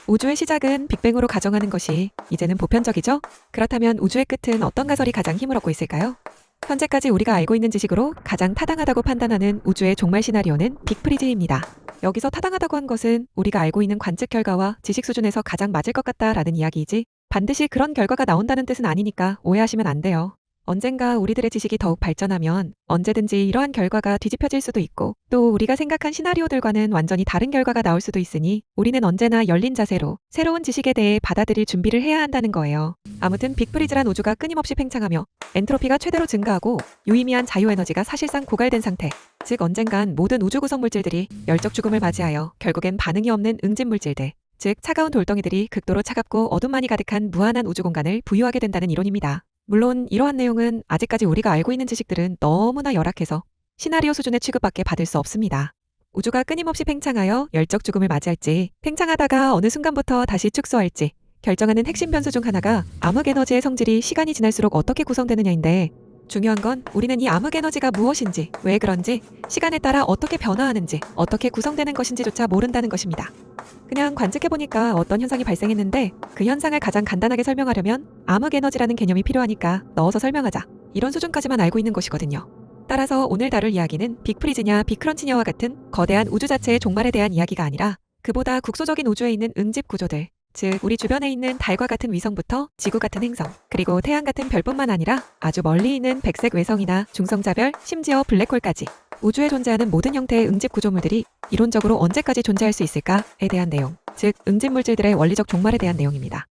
우주의 시작은 빅뱅으로 가정하는 것이 이제는 보편적이죠? 그렇다면 우주의 끝은 어떤 가설이 가장 힘을 얻고 있을까요? 현재까지 우리가 알고 있는 지식으로 가장 타당하다고 판단하는 우주의 종말 시나리오는 빅프리즈입니다. 여기서 타당하다고 한 것은 우리가 알고 있는 관측 결과와 지식 수준에서 가장 맞을 것 같다라는 이야기이지 반드시 그런 결과가 나온다는 뜻은 아니니까 오해하시면 안 돼요. 언젠가 우리들의 지식이 더욱 발전하면 언제든지 이러한 결과가 뒤집혀질 수도 있고 또 우리가 생각한 시나리오들과는 완전히 다른 결과가 나올 수도 있으니 우리는 언제나 열린 자세로 새로운 지식에 대해 받아들일 준비를 해야 한다는 거예요. 아무튼 빅프리즈란 우주가 끊임없이 팽창하며 엔트로피가 최대로 증가하고 유의미한 자유에너지가 사실상 고갈된 상태, 즉 언젠간 모든 우주 구성 물질들이 열적 죽음을 맞이하여 결국엔 반응이 없는 응집 물질들, 즉 차가운 돌덩이들이 극도로 차갑고 어둠만이 가득한 무한한 우주 공간을 부유하게 된다는 이론입니다. 물론 이러한 내용은 아직까지 우리가 알고 있는 지식들은 너무나 열악해서 시나리오 수준의 취급밖에 받을 수 없습니다. 우주가 끊임없이 팽창하여 열적 죽음을 맞이할지 팽창하다가 어느 순간부터 다시 축소할지 결정하는 핵심 변수 중 하나가 암흑에너지의 성질이 시간이 지날수록 어떻게 구성되느냐인데 중요한 건 우리는 이 암흑에너지가 무엇인지, 왜 그런지, 시간에 따라 어떻게 변화하는지, 어떻게 구성되는 것인지조차 모른다는 것입니다. 그냥 관측해보니까 어떤 현상이 발생했는데 그 현상을 가장 간단하게 설명하려면 암흑에너지라는 개념이 필요하니까 넣어서 설명하자. 이런 수준까지만 알고 있는 것이거든요. 따라서 오늘 다룰 이야기는 빅프리즈냐 빅크런치냐와 같은 거대한 우주 자체의 종말에 대한 이야기가 아니라 그보다 국소적인 우주에 있는 응집 구조들, 즉 우리 주변에 있는 달과 같은 위성부터 지구 같은 행성, 그리고 태양 같은 별뿐만 아니라 아주 멀리 있는 백색 외성이나 중성자별, 심지어 블랙홀까지 우주에 존재하는 모든 형태의 응집 구조물들이 이론적으로 언제까지 존재할 수 있을까에 대한 내용, 즉 응집 물질들의 원리적 종말에 대한 내용입니다.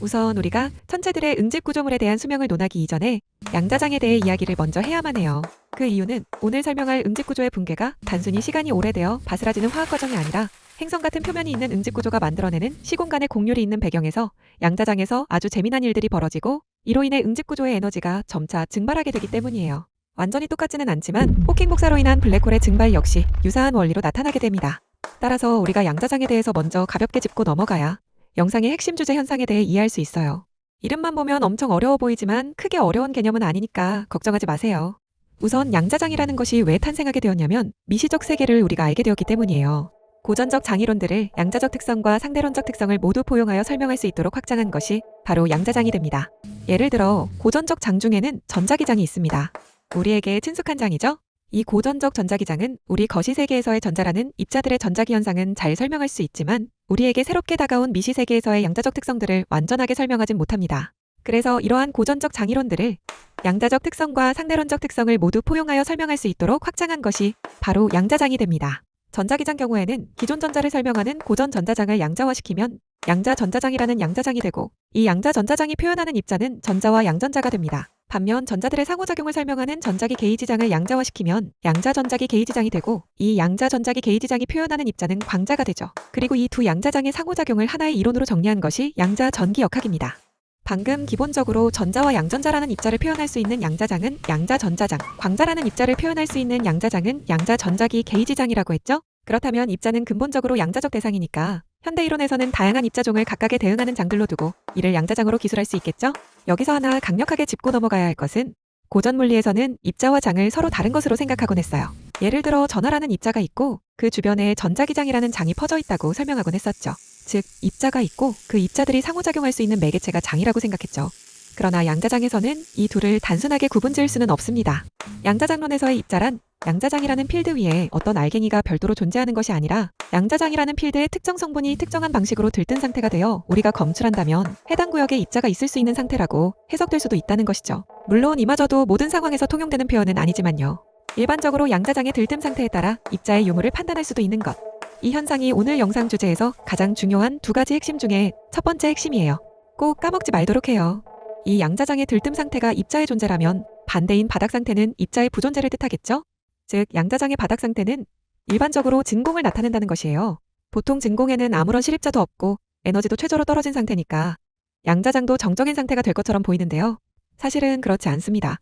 우선 우리가 천체들의 응집 구조물에 대한 수명을 논하기 이전에 양자장에 대해 이야기를 먼저 해야만 해요. 그 이유는 오늘 설명할 응집 구조의 붕괴가 단순히 시간이 오래되어 바스라지는 화학 과정이 아니라 행성 같은 표면이 있는 응집 구조가 만들어내는 시공간의 곡률이 있는 배경에서 양자장에서 아주 재미난 일들이 벌어지고 이로 인해 응집 구조의 에너지가 점차 증발하게 되기 때문이에요. 완전히 똑같지는 않지만 호킹 복사로 인한 블랙홀의 증발 역시 유사한 원리로 나타나게 됩니다. 따라서 우리가 양자장에 대해서 먼저 가볍게 짚고 넘어가야 영상의 핵심 주제 현상에 대해 이해할 수 있어요. 이름만 보면 엄청 어려워 보이지만 크게 어려운 개념은 아니니까 걱정하지 마세요. 우선 양자장이라는 것이 왜 탄생하게 되었냐면 미시적 세계를 우리가 알게 되었기 때문이에요. 고전적 장이론들을 양자적 특성과 상대론적 특성을 모두 포용하여 설명할 수 있도록 확장한 것이 바로 양자장이 됩니다. 예를 들어 고전적 장 중에는 전자기장이 있습니다. 우리에게 친숙한 장이죠? 이 고전적 전자기장은 우리 거시세계에서의 전자라는 입자들의 전자기 현상은 잘 설명할 수 있지만 우리에게 새롭게 다가온 미시세계에서의 양자적 특성들을 완전하게 설명하진 못합니다. 그래서 이러한 고전적 장이론들을 양자적 특성과 상대론적 특성을 모두 포용하여 설명할 수 있도록 확장한 것이 바로 양자장이 됩니다. 전자기장 경우에는 기존 전자를 설명하는 고전 전자장을 양자화시키면 양자 전자장이라는 양자장이 되고 이 양자 전자장이 표현하는 입자는 전자와 양전자가 됩니다. 반면 전자들의 상호작용을 설명하는 전자기 게이지장을 양자화시키면 양자 전자기 게이지장이 되고 이 양자 전자기 게이지장이 표현하는 입자는 광자가 되죠. 그리고 이 두 양자장의 상호작용을 하나의 이론으로 정리한 것이 양자 전기역학입니다. 방금 기본적으로 전자와 양전자라는 입자를 표현할 수 있는 양자장은 양자 전자장, 광자라는 입자를 표현할 수 있는 양자장은 양자 전자기 게이지장이라고 했죠? 그렇다면 입자는 근본적으로 양자적 대상이니까 현대 이론에서는 다양한 입자종을 각각에 대응하는 장들로 두고 이를 양자장으로 기술할 수 있겠죠? 여기서 하나 강력하게 짚고 넘어가야 할 것은 고전 물리에서는 입자와 장을 서로 다른 것으로 생각하곤 했어요. 예를 들어 전하라는 입자가 있고 그 주변에 전자기장이라는 장이 퍼져 있다고 설명하곤 했었죠. 즉 입자가 있고 그 입자들이 상호작용할 수 있는 매개체가 장이라고 생각했죠. 그러나 양자장에서는 이 둘을 단순하게 구분지을 수는 없습니다. 양자장론에서의 입자란 양자장이라는 필드 위에 어떤 알갱이가 별도로 존재하는 것이 아니라 양자장이라는 필드의 특정 성분이 특정한 방식으로 들뜬 상태가 되어 우리가 검출한다면 해당 구역에 입자가 있을 수 있는 상태라고 해석될 수도 있다는 것이죠. 물론 이마저도 모든 상황에서 통용되는 표현은 아니지만요. 일반적으로 양자장의 들뜸 상태에 따라 입자의 유무를 판단할 수도 있는 것. 이 현상이 오늘 영상 주제에서 가장 중요한 두 가지 핵심 중에 첫 번째 핵심이에요. 꼭 까먹지 말도록 해요. 이 양자장의 들뜸 상태가 입자의 존재라면 반대인 바닥 상태는 입자의 부존재를 뜻하겠죠? 즉 양자장의 바닥 상태는 일반적으로 진공을 나타낸다는 것이에요. 보통 진공에는 아무런 실입자도 없고 에너지도 최저로 떨어진 상태니까 양자장도 정적인 상태가 될 것처럼 보이는데요. 사실은 그렇지 않습니다.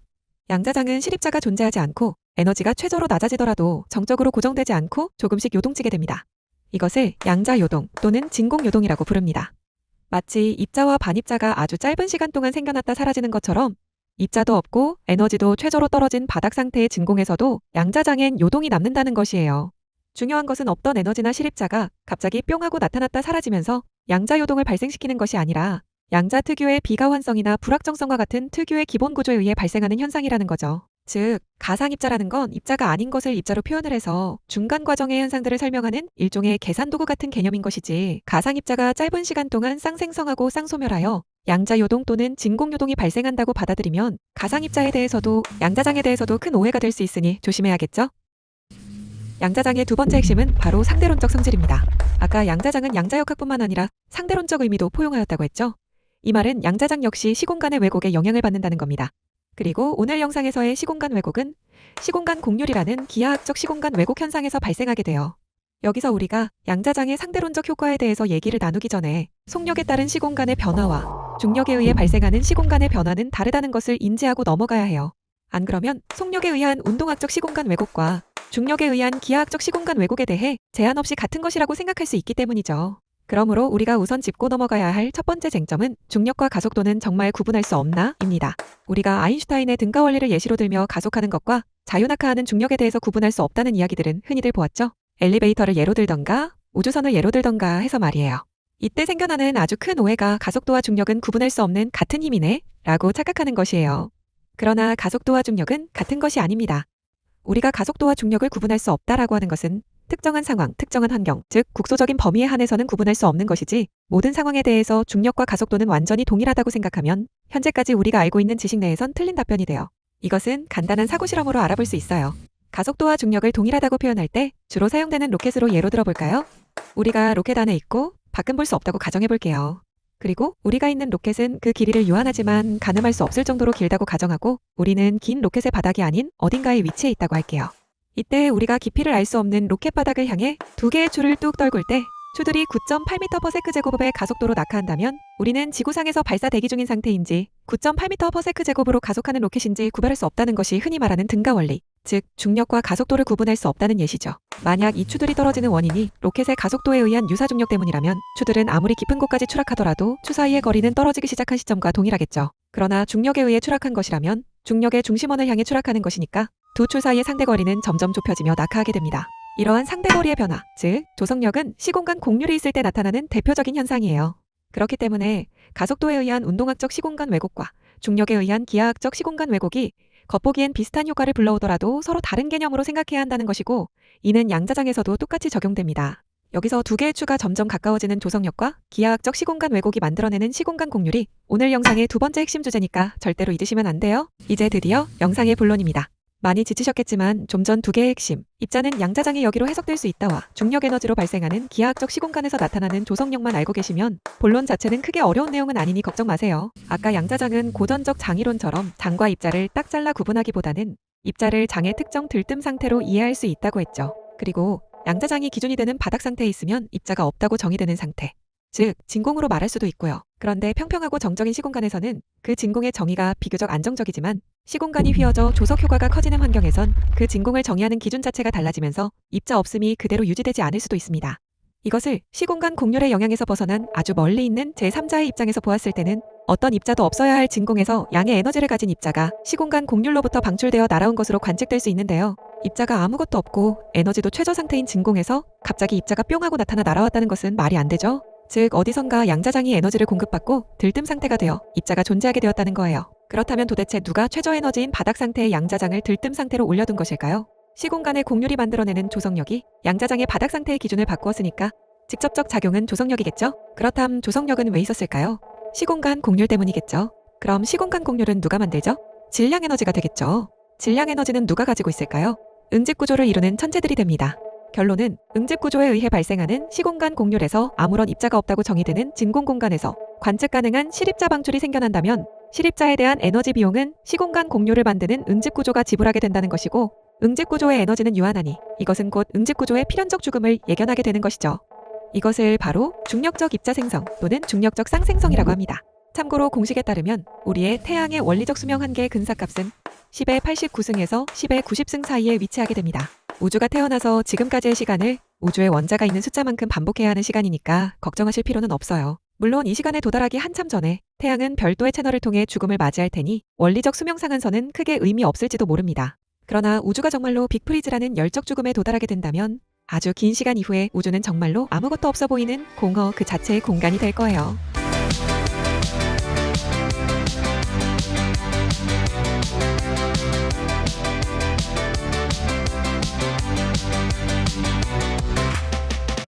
양자장은 실입자가 존재하지 않고 에너지가 최저로 낮아지더라도 정적으로 고정되지 않고 조금씩 요동치게 됩니다. 이것을 양자요동 또는 진공요동이라고 부릅니다. 마치 입자와 반입자가 아주 짧은 시간 동안 생겨났다 사라지는 것처럼 입자도 없고 에너지도 최저로 떨어진 바닥 상태의 진공에서도 양자장엔 요동이 남는다는 것이에요. 중요한 것은 없던 에너지나 실입자가 갑자기 뿅 하고 나타났다 사라지면서 양자 요동을 발생시키는 것이 아니라 양자 특유의 비가환성이나 불확정성과 같은 특유의 기본 구조에 의해 발생하는 현상이라는 거죠. 즉, 가상입자라는 건 입자가 아닌 것을 입자로 표현을 해서 중간 과정의 현상들을 설명하는 일종의 계산 도구 같은 개념인 것이지, 가상입자가 짧은 시간 동안 쌍생성하고 쌍소멸하여 양자 요동 또는 진공 요동이 발생한다고 받아들이면 가상입자에 대해서도 양자장에 대해서도 큰 오해가 될 수 있으니 조심해야겠죠? 양자장의 두 번째 핵심은 바로 상대론적 성질입니다. 아까 양자장은 양자역학뿐만 아니라 상대론적 의미도 포용하였다고 했죠? 이 말은 양자장 역시 시공간의 왜곡에 영향을 받는다는 겁니다. 그리고 오늘 영상에서의 시공간 왜곡은 시공간 공률이라는 기하학적 시공간 왜곡 현상에서 발생하게 돼요. 여기서 우리가 양자장의 상대론적 효과에 대해서 얘기를 나누기 전에 속력에 따른 시공간의 변화와 중력에 의해 발생하는 시공간의 변화는 다르다는 것을 인지하고 넘어가야 해요. 안 그러면 속력에 의한 운동학적 시공간 왜곡과 중력에 의한 기하학적 시공간 왜곡에 대해 제한 없이 같은 것이라고 생각할 수 있기 때문이죠. 그러므로 우리가 우선 짚고 넘어가야 할 첫 번째 쟁점은 중력과 가속도는 정말 구분할 수 없나? 입니다. 우리가 아인슈타인의 등가 원리를 예시로 들며 가속하는 것과 자유낙하하는 중력에 대해서 구분할 수 없다는 이야기들은 흔히들 보았죠. 엘리베이터를 예로 들던가 우주선을 예로 들던가 해서 말이에요. 이때 생겨나는 아주 큰 오해가 가속도와 중력은 구분할 수 없는 같은 힘이네 라고 착각하는 것이에요. 그러나 가속도와 중력은 같은 것이 아닙니다. 우리가 가속도와 중력을 구분할 수 없다라고 하는 것은 특정한 상황, 특정한 환경, 즉 국소적인 범위에 한해서는 구분할 수 없는 것이지, 모든 상황에 대해서 중력과 가속도는 완전히 동일하다고 생각하면 현재까지 우리가 알고 있는 지식 내에선 틀린 답변이 돼요. 이것은 간단한 사고 실험으로 알아볼 수 있어요. 가속도와 중력을 동일하다고 표현할 때 주로 사용되는 로켓으로 예로 들어볼까요? 우리가 로켓 안에 있고 밖은 볼 수 없다고 가정해 볼게요. 그리고 우리가 있는 로켓은 그 길이를 유한하지만 가늠할 수 없을 정도로 길다고 가정하고 우리는 긴 로켓의 바닥이 아닌 어딘가에 위치해 있다고 할게요. 이때 우리가 깊이를 알 수 없는 로켓 바닥을 향해 두 개의 줄을 뚝 떨굴 때 추들이 9.8m/s제곱의 가속도로 낙하한다면 우리는 지구상에서 발사 대기 중인 상태인지 9.8m/s제곱으로 가속하는 로켓인지 구별할 수 없다는 것이 흔히 말하는 등가 원리, 즉 중력과 가속도를 구분할 수 없다는 예시죠. 만약 이 추들이 떨어지는 원인이 로켓의 가속도에 의한 유사중력 때문이라면 추들은 아무리 깊은 곳까지 추락하더라도 추 사이의 거리는 떨어지기 시작한 시점과 동일하겠죠. 그러나 중력에 의해 추락한 것이라면 중력의 중심원을 향해 추락하는 것이니까 두 출 사이의 상대거리는 점점 좁혀지며 낙하하게 됩니다. 이러한 상대거리의 변화, 즉 조성력은 시공간 공률이 있을 때 나타나는 대표적인 현상이에요. 그렇기 때문에 가속도에 의한 운동학적 시공간 왜곡과 중력에 의한 기하학적 시공간 왜곡이 겉보기엔 비슷한 효과를 불러오더라도 서로 다른 개념으로 생각해야 한다는 것이고, 이는 양자장에서도 똑같이 적용됩니다. 여기서 두 개의 추가 점점 가까워지는 조성력과 기하학적 시공간 왜곡이 만들어내는 시공간 공률이 오늘 영상의 두 번째 핵심 주제니까 절대로 잊으시면 안 돼요. 이제 드디어 영상의 본론입니다. 많이 지치셨겠지만 좀 전 두 개의 핵심, 입자는 양자장의 여기로 해석될 수 있다와 중력 에너지로 발생하는 기하학적 시공간에서 나타나는 조성력만 알고 계시면 본론 자체는 크게 어려운 내용은 아니니 걱정 마세요. 아까 양자장은 고전적 장이론처럼 장과 입자를 딱 잘라 구분하기보다는 입자를 장의 특정 들뜸 상태로 이해할 수 있다고 했죠. 그리고 양자장이 기준이 되는 바닥 상태에 있으면 입자가 없다고 정의되는 상태, 즉 진공으로 말할 수도 있고요. 그런데 평평하고 정적인 시공간에서는 그 진공의 정의가 비교적 안정적이지만 시공간이 휘어져 조석 효과가 커지는 환경에선 그 진공을 정의하는 기준 자체가 달라지면서 입자 없음이 그대로 유지되지 않을 수도 있습니다. 이것을 시공간 공률의 영향에서 벗어난 아주 멀리 있는 제3자의 입장에서 보았을 때는 어떤 입자도 없어야 할 진공에서 양의 에너지를 가진 입자가 시공간 공률로부터 방출되어 날아온 것으로 관측될 수 있는데요. 입자가 아무것도 없고 에너지도 최저 상태인 진공에서 갑자기 입자가 뿅 하고 나타나 날아왔다는 것은 말이 안 되죠. 즉 어디선가 양자장이 에너지를 공급받고 들뜸 상태가 되어 입자가 존재하게 되었다는 거예요. 그렇다면 도대체 누가 최저 에너지인 바닥 상태의 양자장을 들뜸 상태로 올려둔 것일까요? 시공간의 공률이 만들어내는 조성력이 양자장의 바닥 상태의 기준을 바꾸었으니까 직접적 작용은 조성력이겠죠? 그렇다면 조성력은 왜 있었을까요? 시공간 공률 때문이겠죠? 그럼 시공간 공률은 누가 만들죠? 질량 에너지가 되겠죠? 질량 에너지는 누가 가지고 있을까요? 응집 구조를 이루는 천체들이 됩니다. 결론은 응집 구조에 의해 발생하는 시공간 공률에서 아무런 입자가 없다고 정의되는 진공 공간에서 관측 가능한 실입자 방출이 생겨난다면 실입자에 대한 에너지 비용은 시공간 공률을 만드는 응집 구조가 지불하게 된다는 것이고, 응집 구조의 에너지는 유한하니 이것은 곧 응집 구조의 필연적 죽음을 예견하게 되는 것이죠. 이것을 바로 중력적 입자 생성 또는 중력적 쌍생성이라고 합니다. 참고로 공식에 따르면 우리의 태양의 원리적 수명 한계의 근사값은 10의 89승에서 10의 90승 사이에 위치하게 됩니다. 우주가 태어나서 지금까지의 시간을 우주의 원자가 있는 숫자만큼 반복해야 하는 시간이니까 걱정하실 필요는 없어요. 물론 이 시간에 도달하기 한참 전에 태양은 별도의 채널을 통해 죽음을 맞이할 테니 원리적 수명 상한선은 크게 의미 없을지도 모릅니다. 그러나 우주가 정말로 빅프리즈라는 열적 죽음에 도달하게 된다면 아주 긴 시간 이후에 우주는 정말로 아무것도 없어 보이는 공허 그 자체의 공간이 될 거예요.